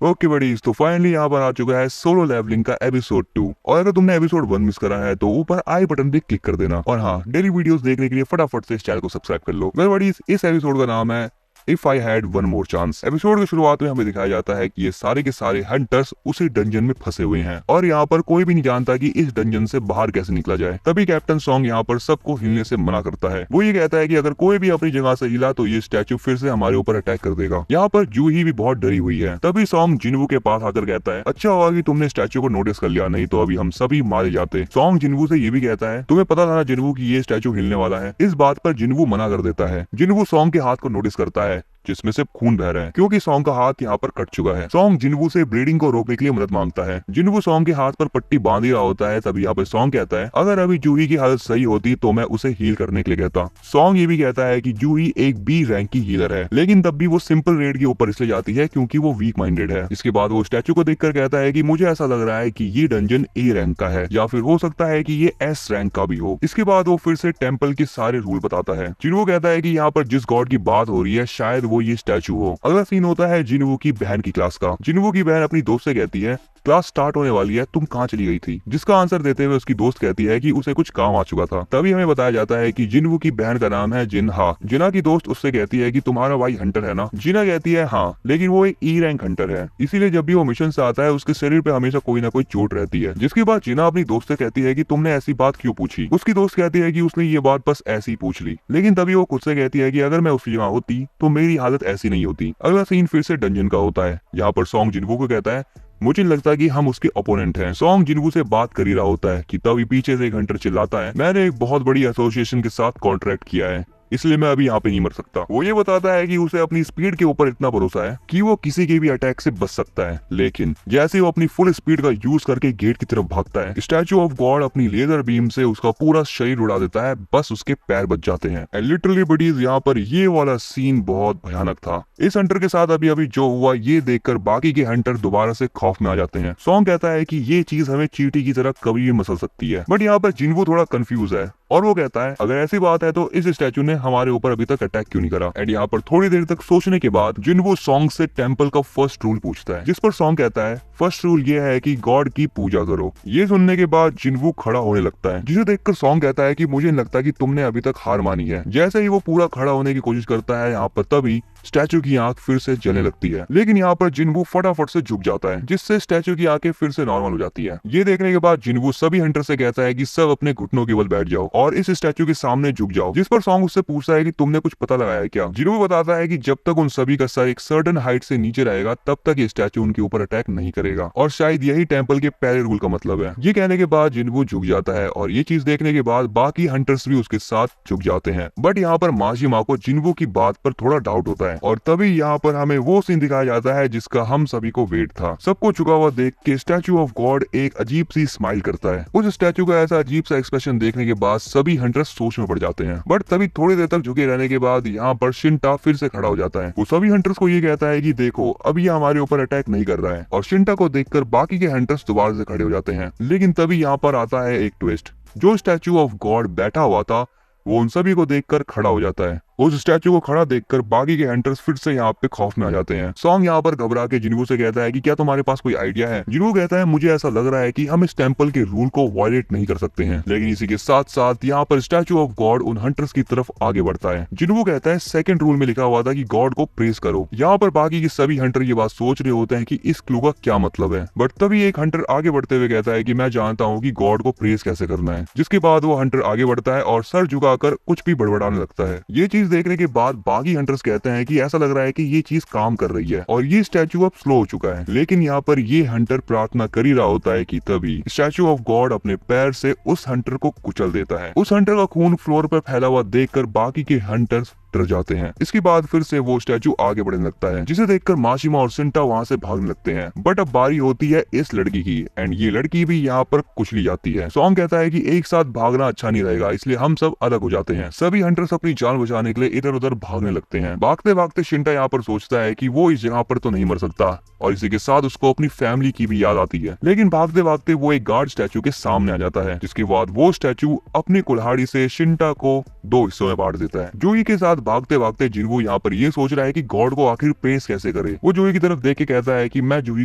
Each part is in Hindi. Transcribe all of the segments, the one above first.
ओके बडीज, तो फाइनली यहाँ पर आ चुका है सोलो लेवलिंग का एपिसोड 2। और अगर तुमने एपिसोड 1 मिस करा है तो ऊपर आई बटन पे क्लिक कर देना। और हाँ, डेली वीडियोस देखने के लिए फटाफट से इस चैनल को सब्सक्राइब कर लो। वेल बडीज, इस एपिसोड का नाम है if I had one more chance. Episode की शुरुआत में हमें दिखाया जाता है कि ये सारे के सारे हंटर्स उसी डंजन में फंसे हुए हैं और यहाँ पर कोई भी नहीं जानता कि इस डंजन से बाहर कैसे निकला जाए। तभी कैप्टन सॉन्ग यहाँ पर सबको हिलने से मना करता है। वो ये कहता है कि अगर कोई भी अपनी जगह से हिला तो ये स्टैचू फिर से हमारे ऊपर अटैक कर देगा। यहाँ पर जूही भी बहुत डरी हुई है। तभी सॉन्ग जिनवू के पास आकर कहता है, अच्छा हुआ कि तुमने स्टैचू को नोटिस कर लिया, नहीं तो अभी हम सभी मारे जाते। सॉन्ग जिनवू से ये भी कहता है, तुम्हें पता था ना जिनवू की ये स्टैचू हिलने वाला है। इस बात पर जिनवू मना कर देता है। जिनवू सॉन्ग के हाथ को नोटिस करता है जिसमें से खून बह रहा है, क्योंकि सॉन्ग का हाथ यहाँ पर कट चुका है। सॉन्ग जिनवू से ब्लीडिंग को रोकने के लिए मदद मांगता है। जिनवू सॉन्ग के हाथ पर पट्टी बांध ही रहा होता है। तभी यहाँ पर सॉन्ग कहता है, अगर अभी जूही की हालत सही होती तो मैं उसे हील करने के लिए कहता। सॉन्ग ये भी कहता है कि जूही एक बी रैंक की हीलर है, लेकिन तब भी वो सिंपल रेड के ऊपर इसलिए जाती है क्योंकि वो वीक माइंडेड है। इसके बाद वो स्टैचू को देखकर कहता है कि मुझे ऐसा लग रहा है कि ये डंजन ए रैंक का है, या फिर हो सकता है कि ये एस रैंक का भी हो। इसके बाद वो फिर से टेम्पल के सारे रूल बताता है। जिनवू कहता है कि यहाँ पर जिस गॉड की बात हो रही है शायद वो ये स्टैचू हो। अगला सीन होता है जिनवू की बहन की क्लास का। जिनवू की बहन अपनी दोस्त से कहती है, क्लास स्टार्ट होने वाली है, तुम कहाँ चली गई थी? जिसका आंसर देते हुए उसकी दोस्त कहती है कि उसे कुछ काम आ चुका था। तभी हमें बताया जाता है कि जिनवू की बहन का नाम है जिनहा। जिना की दोस्त उससे कहती है कि तुम्हारा भाई हंटर है ना? जिना कहती है हाँ, लेकिन वो एक ई रैंक हंटर है, इसीलिए जब भी वो मिशन से आता है उसके शरीर पे हमेशा कोई ना कोई चोट रहती है। जिसके बाद जिना अपनी दोस्त से कहती है कि तुमने ऐसी बात क्यों पूछी? उसकी दोस्त कहती है कि उसने ये बात बस ऐसी पूछ ली, लेकिन तभी वो खुद से कहती है कि अगर मैं उसकी जगह होती तो मेरी हालत ऐसी नहीं होती। अगला सीन फिर से डंजन का होता है। यहाँ पर सॉन्ग जिनवू को कहता है, मुझे नहीं लगता कि हम उसके ओपोनेंट हैं। सॉन्ग जिनवू से बात कर ही रहा होता है कि तभी पीछे से एक हंटर चिल्लाता है, मैंने एक बहुत बड़ी एसोसिएशन के साथ कॉन्ट्रैक्ट किया है, इसलिए मैं अभी यहाँ पे नहीं मर सकता। वो ये बताता है कि उसे अपनी स्पीड के ऊपर इतना भरोसा है कि वो किसी के भी अटैक से बच सकता है, लेकिन जैसे वो अपनी फुल स्पीड का यूज करके गेट की तरफ भागता है, स्टैचू ऑफ गॉड अपनी लेजर बीम से उसका पूरा शरीर उड़ा देता है, बस उसके पैर बच जाते हैं। एंड लिटरली बडीज, यहाँ पर ये वाला सीन बहुत भयानक था। इस हंटर के साथ अभी अभी जो हुआ ये देखकर बाकी के हंटर दोबारा से खौफ में आ जाते हैं। सॉन्ग कहता है कि ये चीज हमें चींटी की तरह कभी भी मसल सकती है, बट यहाँ पर जिनवू थोड़ा कंफ्यूज है और वो कहता है, अगर ऐसी बात है तो इस स्टैचू ने हमारे ऊपर अभी तक अटैक क्यों नहीं करा? एंड यहाँ पर थोड़ी देर तक सोचने के बाद जिनवू सॉन्ग से टेम्पल का फर्स्ट रूल पूछता है, जिस पर सॉन्ग कहता है, फर्स्ट रूल ये है कि गॉड की पूजा करो। ये सुनने के बाद जिनवू खड़ा होने लगता है, जिसे देखकर सॉन्ग कहता है कि मुझे नहीं लगता कि तुमने अभी तक हार मानी है। जैसे ही वो पूरा खड़ा होने की कोशिश करता है, यहाँ पर तभी स्टैचू की आंख फिर से जलने लगती है, लेकिन यहाँ पर जिनवू फटाफट से झुक जाता है, जिससे स्टैचू की आंखें फिर से नॉर्मल हो जाती है। ये देखने के बाद जिनवू सभी हंटर से कहता है कि सब अपने घुटनों के बल बैठ जाओ और इस स्टैचू के सामने झुक जाओ। जिस पर सॉन्ग उससे पूछता है कि तुमने कुछ पता लगाया है क्या? जिनवू बताता है कि जब तक उन सभी का सर एक सर्टेन हाइट से नीचे रहेगा तब तक ये स्टैचू उनके ऊपर अटैक नहीं करेगा, और शायद यही टेम्पल के पहले रूल का मतलब है। ये कहने के बाद जिनवू झुक जाता है और ये चीज देखने के बाद बाकी हंटर्स भी उसके साथ झुक जाते हैं। बट यहाँ पर माजिमा को जिनवू की बात पर थोड़ा डाउट होता है, और तभी यहाँ पर हमें वो सीन दिखाया जाता है जिसका हम सभी को वेट था। सबको झुका हुआ देख के स्टैचू ऑफ गॉड एक अजीब सी स्माइल करता है। उस स्टैचू का ऐसा अजीब सा एक्सप्रेशन देखने के बाद सभी हंटर्स सोच में पड़ जाते हैं। बट तभी थोड़ी देर तक झुके रहने के बाद यहाँ पर शिंटा फिर से खड़ा हो जाता है। वो सभी हंटर्स को ये कहता है कि देखो अब ये हमारे ऊपर अटैक नहीं कर रहा है, और शिंटा को देखकर बाकी के हंटर्स दोबारा से खड़े हो जाते हैं। लेकिन तभी यहाँ पर आता है एक ट्विस्ट। जो स्टैचू ऑफ गॉड बैठा हुआ था वो उन सभी को देखकर खड़ा हो जाता है। उस स्टैचू को खड़ा देखकर बाकी के हंटर्स फिर से यहाँ पे खौफ में आ जाते हैं। सॉन्ग यहाँ पर घबरा के जिनवू से कहता है कि क्या तुम्हारे पास कोई आइडिया है? जिनवू कहता है, मुझे ऐसा लग रहा है कि हम इस टेम्पल के रूल को वायलेट नहीं कर सकते हैं, लेकिन इसी के साथ साथ यहाँ पर स्टैचू ऑफ गॉड उन हंटर्स की तरफ आगे बढ़ता है। जिनवू कहता है, सेकंड रूल में लिखा हुआ था कि गॉड को प्रेस करो। यहाँ पर बाकी के सभी हंटर ये बात सोच रहे होते हैं कि इस क्लू का क्या मतलब है, बट तभी एक हंटर आगे बढ़ते हुए कहता है कि मैं जानता हूँ कि गॉड को प्रेस कैसे करना है। जिसके बाद वो हंटर आगे बढ़ता है और सर झुकाकर कुछ भी बड़बड़ाने लगता है। ये चीज देखने के बाद बाकी हंटर्स कहते हैं कि ऐसा लग रहा है कि ये चीज काम कर रही है और ये स्टैचू अब स्लो हो चुका है। लेकिन यहाँ पर ये हंटर प्रार्थना कर ही रहा होता है कि तभी स्टैचू ऑफ गॉड अपने पैर से उस हंटर को कुचल देता है। उस हंटर का खून फ्लोर पर फैला हुआ देखकर बाकी के हंटर्स डर जाते हैं। इसके बाद फिर से वो स्टैचू आगे बढ़ने लगता है, जिसे देखकर माशिमा और सिंटा वहाँ से भागने लगते हैं। बट अब बारी होती है इस लड़की की, एंड ये लड़की भी यहाँ पर कुचली जाती है। सॉन्ग कहता है कि एक साथ भागना अच्छा नहीं रहेगा, इसलिए हम सब अलग हो जाते हैं। सभी हंटर्स अपनी जान बचाने के लिए इधर उधर भागने लगते हैं। भागते भागते शिंटा यहाँ पर सोचता है कि वो इस जगह पर तो नहीं मर सकता, और इसी के साथ उसको अपनी फैमिली की भी याद आती है। लेकिन भागते भागते वो एक गार्ड स्टैचू के सामने आ जाता है, जिसके बाद वो स्टैचू अपनी कुल्हाड़ी से शिंटा को दो हिस्सों में बांट देता है। जूही के साथ भागते भागते जिनवू यहाँ पर ये सोच रहा है कि गॉड को आखिर प्रेस कैसे करे। वो जूही की तरफ देख के कहता है कि मैं जूही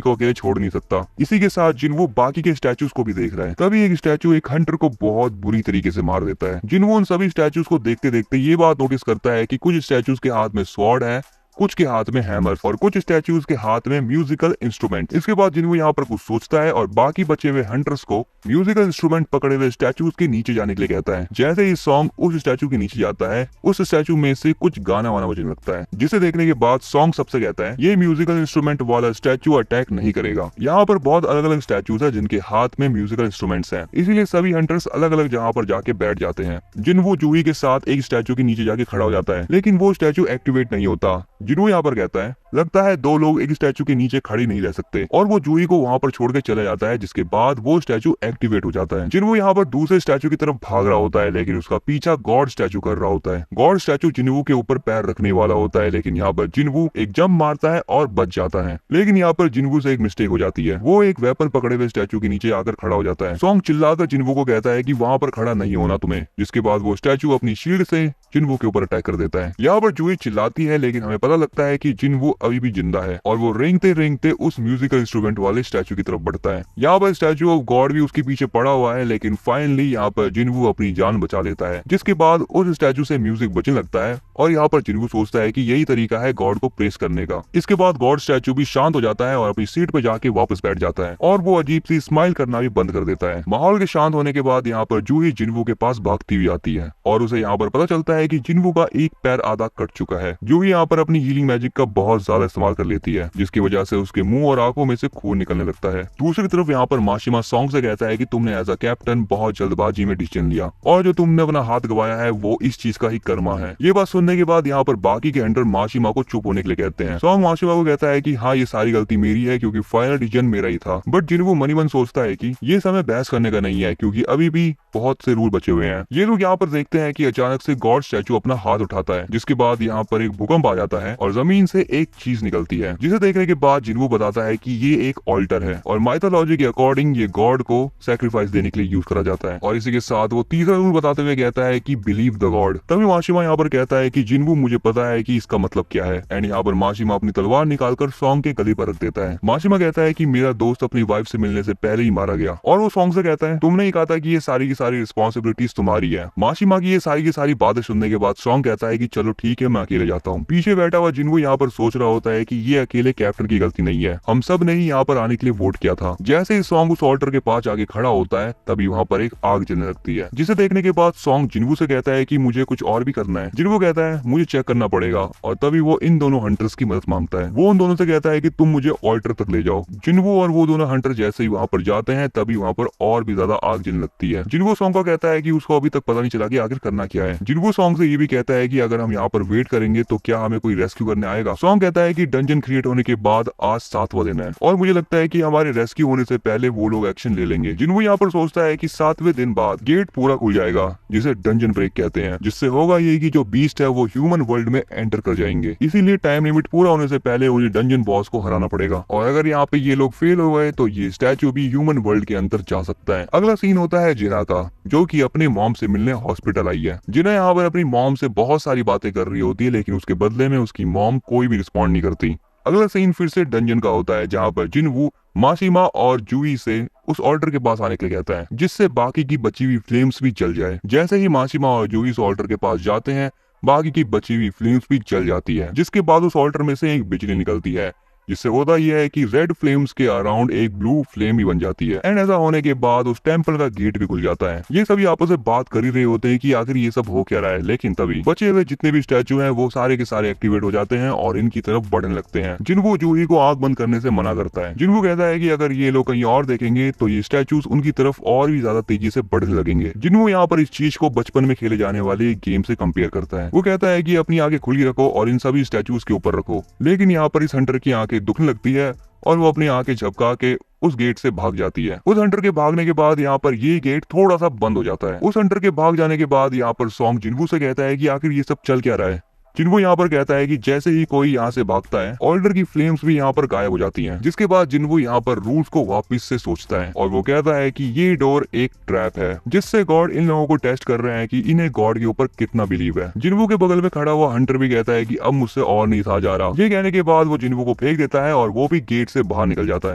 को अकेले छोड़ नहीं सकता। इसी के साथ जिनवू बाकी के स्टैचूज को भी देख रहा है। तभी एक स्टैचू एक हंटर को बहुत बुरी तरीके से मार देता है। जिनवू उन सभी स्टैचूज को देखते देखते ये बात नोटिस करता है कि कुछ स्टैचूज के हाथ में स्वॉर्ड है, कुछ के हाथ में हैमर और कुछ स्टैचूज के हाथ में म्यूजिकल इंस्ट्रूमेंट। इसके बाद जिनवू यहाँ पर कुछ सोचता है और बाकी बचे हुए हंटर्स को म्यूजिकल इंस्ट्रूमेंट पकड़े हुए स्टैचूज के नीचे जाने के लिए कहता है। जैसे ही सॉन्ग उस स्टैचू के नीचे जाता है, उस स्टैचू में से कुछ गाना वाना बजने लगता है, जिसे देखने के बाद सॉन्ग सबसे कहता है ये म्यूजिकल इंस्ट्रूमेंट वाला स्टैचू अटैक नहीं करेगा। यहाँ पर बहुत अलग अलग स्टैचूज है जिनके हाथ में म्यूजिकल इंस्ट्रूमेंट्स हैं, इसीलिए सभी हंटर्स अलग अलग जगह पर जाके बैठ जाते हैं। जिनवू जूही के साथ एक स्टैचू के नीचे जाके खड़ा हो जाता है, लेकिन वो स्टैचू एक्टिवेट नहीं होता। जिनवू यहाँ पर कहता है लगता है दो लोग एक स्टैचू के नीचे खड़े नहीं रह सकते, और वो जूही को वहाँ पर छोड़ के चला जाता है, जिसके बाद वो स्टैचू एक्टिवेट हो जाता है। जिनवू यहाँ पर दूसरे स्टैचू की तरफ भाग रहा होता है, लेकिन उसका पीछा गॉड स्टैचू कर रहा होता है। गॉड स्टैचू जिनवू के ऊपर पैर रखने वाला होता है, लेकिन यहाँ पर जिनवू एक जंप मारता है और बच जाता है। लेकिन यहाँ पर जिनवू से एक मिस्टेक हो जाती है, वो एक वेपन पकड़े हुए स्टैचू के नीचे आकर खड़ा हो जाता है। सॉन्ग चिल्लाकर जिनवू को कहता है कि वहाँ पर खड़ा नहीं होना तुम्हें, जिसके बाद वो स्टैचू अपनी शील्ड से जिनवू के ऊपर अटैक कर देता है। यहाँ पर जूही चिल्लाती है, लेकिन हमें पता लगता है कि जिनवू अभी भी जिंदा है और वो रेंगते रेंगते उस म्यूजिकल इंस्ट्रूमेंट वाले स्टैचू की तरफ बढ़ता है। यहाँ पर स्टैचू ऑफ गॉड भी उसके पीछे पड़ा हुआ है, लेकिन फाइनली यहाँ पर जिनवू अपनी जान बचा लेता है, जिसके बाद उस स्टैचू से म्यूजिक बजने लगता है और यहाँ पर जिनवू सोचता है कि यही तरीका है गॉड को प्रेस करने का। इसके बाद गॉड स्टैचू भी शांत हो जाता है और अपनी सीट पे जाके वापस बैठ जाता है और वो अजीब सी स्माइल करना भी बंद कर देता है। माहौल के शांत होने के बाद यहाँ पर जूही जिनवू के पास भागती हुई आती है और उसे यहाँ पर पता चलता है कि जिनवू का एक पैर आधा कट चुका है। जूही यहाँ पर अपनी हीलिंग मैजिक का बहुत ज्यादा इस्तेमाल कर लेती है, जिसकी वजह से उसके मुंह और आंखों में से खून निकलने लगता है। दूसरी तरफ यहाँ पर माशिमा सॉन्ग से कहता है कि तुमने एज अ कैप्टन बहुत जल्दबाजी में डिसीजन लिया और जो तुमने अपना हाथ गवाया है वो इस चीज का ही कर्मा है। ये बात सुनने के बाद यहाँ पर बाकी के हंटर माशिमा को चुप होने के लिए कहते हैं। सॉन्ग माशिमा को कहता है कि हाँ ये सारी गलती मेरी है क्योंकि फाइनल डिसीजन मेरा ही था। बट जिनवू मनी मन सोचता है कि ये समय बहस करने का नहीं है, क्योंकि अभी भी बहुत से रूल बचे हुए हैं। ये लोग यहाँ पर देखते हैं कि अचानक से गॉड स्टैचू अपना हाथ उठाता है, जिसके बाद यहाँ पर एक भूकंप आ जाता है और जमीन से एक चीज निकलती है, जिसे देखने के बाद जिनवू बताता है कि ये एक ऑल्टर है और माइथोलॉजी के अकॉर्डिंग ये गॉड को सैक्रिफाइस देने के लिए यूज करा जाता है। और इसी के साथ वो तीसरा रूल बताते हुए कहता है कि बिलीव द गॉड। तभी माशिमा यहाँ पर कहता है कि जिनवू मुझे पता है कि इसका मतलब क्या है, एंड यहाँ पर माशिमा अपनी तलवार निकालकर सॉन्ग के गले पर रख देता है। माशिमा कहता है कि मेरा दोस्त अपनी वाइफ से मिलने से पहले ही मारा गया, और वो सॉन्ग से कहता है तुमने ही कहा था कि ये सारी की सारी रिस्पॉन्सिबिलिटीज तुम्हारी है। माशिमा की ये सारी बातें सुनने के बाद सॉन्ग कहता है कि चलो ठीक है मैं अकेले जाता हूँ। पीछे बैठा हुआ जिनवू यहाँ पर सोच रहा होता है कि ये अकेले कैप्टन की गलती नहीं है, हम सब ने ही यहाँ पर आने के लिए वोट किया था। जैसे ही सॉन्ग उस ऑल्टर के पास आगे खड़ा होता है, तभी वहाँ पर एक आग जलने लगती है, जिसे देखने के बाद सॉन्ग जिनवू से कहता है कि मुझे कुछ और भी करना है। जिनवू कहता है मुझे चेक करना पड़ेगा, और तभी वो इन दोनों हंटर्स की मदद मांगता है। वो उन दोनों से कहता है कि तुम मुझे ऑल्टर तक ले जाओ। जिनवू और वो दोनों हंटर जैसे ही वहाँ पर जाते हैं, तभी वहाँ पर और भी ज्यादा आग जलने लगती है। जिनवू सॉन्ग को कहता है कि उसको अभी तक पता नहीं चला कि आखिर करना क्या है। जिनवू सॉन्ग से ये भी कहता है कि अगर हम यहाँ पर वेट करेंगे तो क्या हमें कोई रेस्क्यू करने आएगा। सॉन्ग कहता है कि डंजन क्रिएट होने के बाद आज 7वां दिन है और मुझे लगता है कि हमारे रेस्क्यू होने से पहले वो लोग एक्शन ले लेंगे। जिनवू यहाँ पर सोचता है कि 7वें दिन बाद गेट पूरा खुल जाएगा, जिसे डंजन ब्रेक कहते हैं, जिससे होगा ये कि जो बीस्ट है वो ह्यूमन वर्ल्ड में एंटर कर जाएंगे। इसीलिए टाइम लिमिट पूरा होने से पहले उन्हें डंजन बॉस को हराना पड़ेगा, और अगर यहाँ पे ये लोग फेल हो गए तो ये स्टैचू भी ह्यूमन वर्ल्ड के अंदर जा सकता है। अगला सीन होता है जिना का, जो कि अपने मॉम से मिलने हॉस्पिटल आई है। जिना यहाँ पर अपनी मॉम से बहुत सारी बातें कर रही होती है, लेकिन उसके बदले में उसकी मॉम कोई भी रिस्पॉन्ड नहीं करती। अगला सीन फिर से डंजन का होता है, जहाँ पर जिनवू माशिमा और जूही से उस ऑल्टर के पास आने के लिए कहता है, जिससे बाकी की बची हुई फ्लेम्स भी जल जाए। जैसे ही माशिमा और जूही उस ऑल्टर के पास जाते हैं, बाकी की बची हुई फ्लेम्स भी जल जाती है, जिसके बाद उस ऑल्टर में से एक बिजली निकलती है, जिससे होता यह है कि रेड फ्लेम्स के अराउंड एक ब्लू फ्लेम ही बन जाती है। एंड ऐसा होने के बाद उस टेंपल का गेट भी खुल जाता है। ये सभी आपस में बात कर ही रहे होते हैं कि आखिर ये सब हो क्या रहा है, लेकिन तभी बचे हुए जितने भी स्टैचू हैं वो सारे के सारे एक्टिवेट हो जाते हैं और इनकी तरफ बढ़ने लगते हैं। जिनवू जूही को आग बंद करने से मना करता है। जिनवू कहता है कि अगर ये लोग कहीं और देखेंगे तो ये स्टैचूज उनकी तरफ और भी ज्यादा तेजी से बढ़ने लगेंगे। जिनवू यहाँ पर इस चीज को बचपन में खेले जाने वाले गेम से कंपेयर करता है। वो कहता है कि अपनी आंखें खुली रखो और इन सभी स्टैचूज के ऊपर रखो, लेकिन यहाँ पर इस हंटर की आंखें दुखने लगती है और वो अपनी आंखें झपका के उस गेट से भाग जाती है। उस हंटर के भागने के बाद यहाँ पर ये गेट थोड़ा सा बंद हो जाता है। उस हंटर के भाग जाने के बाद यहाँ पर सॉन्ग जिनवू से कहता है कि आखिर ये सब चल क्या रहा है। जिन्वो यहाँ पर कहता है कि जैसे ही कोई यहाँ से भागता है, ऑर्डर की फ्लेम्स भी यहाँ पर गायब हो जाती हैं। जिसके बाद जिन्वो यहाँ पर रूल्स को वापस से सोचता है और वो कहता है कि ये डोर एक ट्रैप है, जिससे गॉड इन लोगों को टेस्ट कर रहे हैं कि इन्हें गॉड के ऊपर कितना बिलीव है। जिन्वो के बगल में खड़ा हुआ हंटर भी कहता है कि अब मुझसे और नहीं सहा जा रहा। ये कहने के बाद वो जिन्वो को फेंक देता है और वो भी गेट से बाहर निकल जाता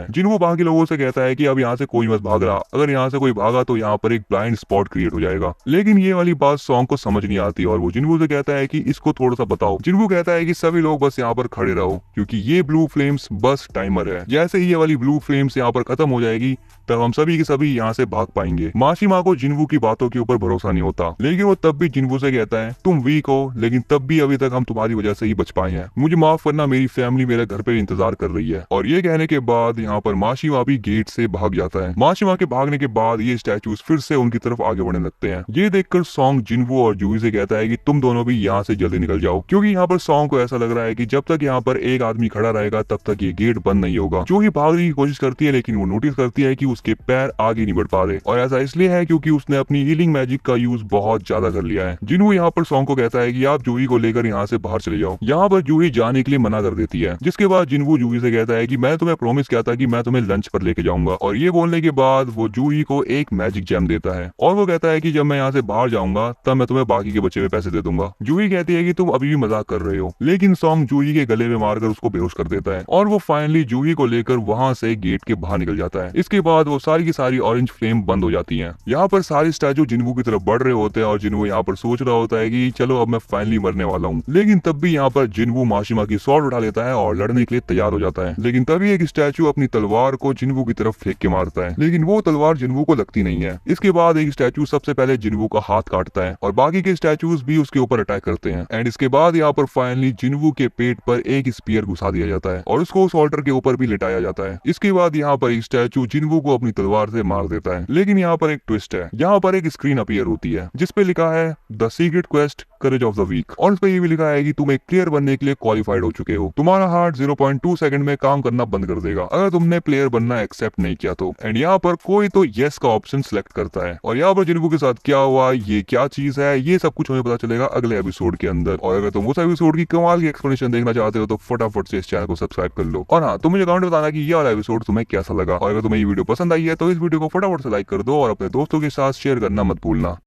है। जिन्वो बाकी लोगों से कहता है कि अब यहाँ से कोई मत भाग रहा, अगर यहाँ से कोई भागा तो यहाँ पर एक ब्लाइंड स्पॉट क्रिएट हो जाएगा। लेकिन ये वाली बात सॉन्ग को समझ नहीं आती और वो जिन्वो से कहता है कि इसको थोड़ा सा बताओ। जिन्वो कहता है कि सभी लोग बस यहाँ पर खड़े रहो, क्योंकि ये ब्लू फ्लेम्स बस टाइमर है। जैसे ही ये वाली ब्लू फ्लेम्स यहाँ पर खत्म हो जाएगी, तब हम सभी के सभी यहाँ से भाग पाएंगे। माशिमा को जिन्वो की बातों के ऊपर भरोसा नहीं होता, लेकिन वो तब भी जिन्वो से कहता है तुम वीक हो, लेकिन तब भी अभी तक हम तुम्हारी वजह से ही बच पाए हैं। मुझे माफ करना, मेरी फैमिली मेरे घर पे इंतजार कर रही है। और ये कहने के बाद यहाँ पर माशिमा भी गेट से भाग जाता है। माशिमा के भागने के बाद ये स्टैचूज फिर से उनकी तरफ आगे बढ़ने लगते हैं। ये देखकर सॉन्ग जिन्वो और जूही से कहता है कि तुम दोनों भी यहाँ से जल्दी निकल जाओ, क्योंकि यहाँ पर सॉन्ग को ऐसा लग रहा है कि जब तक यहाँ पर एक आदमी खड़ा रहेगा तब तक ये गेट बंद नहीं होगा। जूही भागने की कोशिश करती है, लेकिन वो नोटिस करती है कि उसके पैर आगे नहीं बढ़ पा रहे, और ऐसा इसलिए है क्योंकि उसने अपनी हीलिंग मैजिक का यूज बहुत ज्यादा कर लिया है। जिन्वो यहाँ पर सॉन्ग को कहता है कि आप जूही को लेकर यहाँ से बाहर चले जाओ। यहाँ पर जूही जाने के लिए मना कर देती है, जिसके बाद जिन्वो जूही से कहता है कि मैं तुम्हें प्रॉमिस किया था कि मैं तुम्हें लंच पर लेके जाऊंगा। और ये बोलने के बाद वो जूही को एक मैजिक जैम देता है और वो कहता है कि जब मैं यहाँ से बाहर जाऊंगा तब मैं तुम्हें बाकी के बचे हुए पैसे दे दूंगा। जूही कहती है कि तुम अभी भी मजाक कर रहे हो, लेकिन सॉन्ग जूही के गले में मारकर उसको बेहोश कर देता है और वो फाइनली जूही को लेकर वहाँ से गेट के बाहर निकल जाता है। इसके बाद वो सारी की सारी ऑरेंज फ्लेम बंद हो जाती है। यहाँ पर सारे स्टैचू जिन्वो की तरफ बढ़ रहे होते हैं और जिन्वो यहाँ पर सोच रहा होता है कि चलो अब मैं फाइनली मरने वाला हूँ। लेकिन तब भी यहाँ पर जिन्वो माशिमा की स्वॉर्ड उठा लेता है और लड़ने के लिए तैयार हो जाता है। लेकिन तभी एक स्टैचू अपनी तलवार को जिन्वो की तरफ फेंक के मारता है, लेकिन वो तलवार जिन्वो को लगती नहीं है। इसके बाद एक स्टैचू सबसे पहले जिन्वो का हाथ काटता है और बाकी के स्टैचूज भी उसके ऊपर अटैक करते हैं। एंड इसके बाद यहाँ पर फाइनली जिन्वो के पेट पर एक स्पीयर घुसा दिया जाता है और उसको उस ऑल्टर के ऊपर भी लिटाया जाता है। इसके बाद यहाँ पर एक स्टैचू जिन्वो को अपनी तलवार से मार देता है। लेकिन यहाँ पर एक ट्विस्ट है, यहाँ पर एक स्क्रीन अपीयर होती है जिसपे लिखा है the secret quest courage of the week, और उसपे ये भी लिखा है कि तुम एक प्लेयर बनने के लिए क्वालिफाइड हो चुके हो। तुम्हारा हार्ट 0.2 सेकंड में काम करना बंद कर देगा अगर तुमने प्लेयर बनना एक्सेप्ट नहीं किया तो। एंड यहाँ पर कोई तो येस का ऑप्शन सिलेक्ट करता है और यहाँ पर जिन्वो के साथ क्या हुआ, ये क्या चीज है, ये सब कुछ हमें पता चलेगा अगले एपिसोड के अंदर। और अगर तुम उस एपिसोड की कमाल की एक्सप्लेनेशन देखना चाहते हो तो फटाफट से इस चैनल को सब्सक्राइब कर लो। और हाँ, तुम मुझे कमेंट बताना कि ये वाला एपिसोड तुम्हें कैसा लगा, और अगर तुम्हें ये वीडियो पसंद आई है तो इस वीडियो को फटाफट से लाइक कर दो और अपने दोस्तों के साथ शेयर करना मत भूलना।